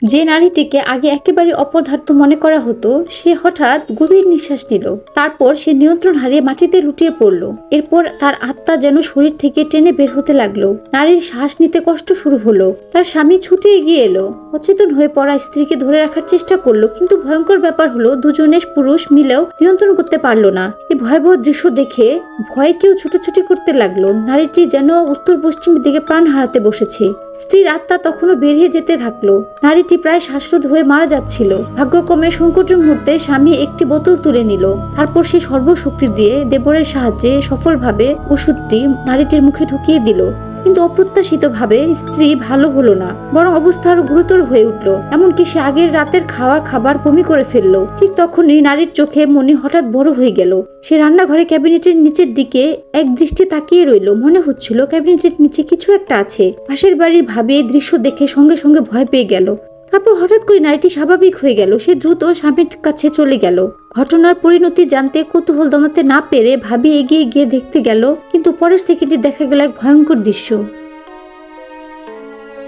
যে নারীটিকে আগে একেবারে অপদার্থ মনে করা হতো সে হঠাৎ গভীর নিঃশ্বাস নিল। তারপর সে নিয়ন্ত্রণ হারিয়ে মাটিতে লুটিয়ে পড়ল। এরপর তার আত্মা যেন শরীর থেকে টেনে বের হতে লাগলো। নারীর শ্বাস নিতে কষ্ট শুরু হলো। তার স্বামী ছুটে এগিয়ে এলো, অচেতন হয়ে পড়া স্ত্রীকে ধরে রাখার চেষ্টা করলো, কিন্তু ভয়ঙ্কর ব্যাপার হলো দুজনে পুরুষ মিলেও নিয়ন্ত্রণ করতে পারলো না। এই ভয়াবহ দৃশ্য দেখে ভয়ে কেউ ছুটোছুটি করতে লাগলো। নারীটি যেন উত্তর পশ্চিমের দিকে প্রাণ হারাতে বসেছে। স্ত্রীর আত্মা তখনও বেরিয়ে যেতে থাকলো। নারীটি প্রায় শ্বাসরোধ হয়ে মারা যাচ্ছিল। ভাগ্যক্রমে সংকটের মুহূর্তে স্বামী একটি বোতল তুলে নিল। তারপর সে সর্বশক্তি দিয়ে দেবরের সাহায্যে সফলভাবে ওষুধটি নারীটির মুখে ঢুকিয়ে দিল। কিন্তু অপ্রত্যাশিতভাবে স্ত্রী ভালো হলো না, বরং অবস্থা আরো গুরুতর হয়ে উঠল। এমনকি সে আগের রাতের খাওয়া খাবার বমি করে ফেললো। ঠিক তখনই নারীর চোখে মনি হঠাৎ বড় হয়ে গেল। সে রান্নাঘরে ক্যাবিনেটের নিচের দিকে এক দৃষ্টি তাকিয়ে রইল। মনে হচ্ছিল ক্যাবিনেটের নিচে কিছু একটা আছে। পাশের বাড়ির ভাবি এই দৃশ্য দেখে সঙ্গে সঙ্গে ভয় পেয়ে গেল। তারপর হঠাৎ করে নারীটি স্বাভাবিক হয়ে গেল। সে দ্রুত স্বামীর কাছে চলে গেল। ঘটনার পরিণতি জানতে কৌতূহল দমাতে না পেরে ভাবি এগিয়ে গিয়ে দেখতে গেল, কিন্তু পরের সেকেন্ডে দেখা গেল এক ভয়ঙ্কর দৃশ্য।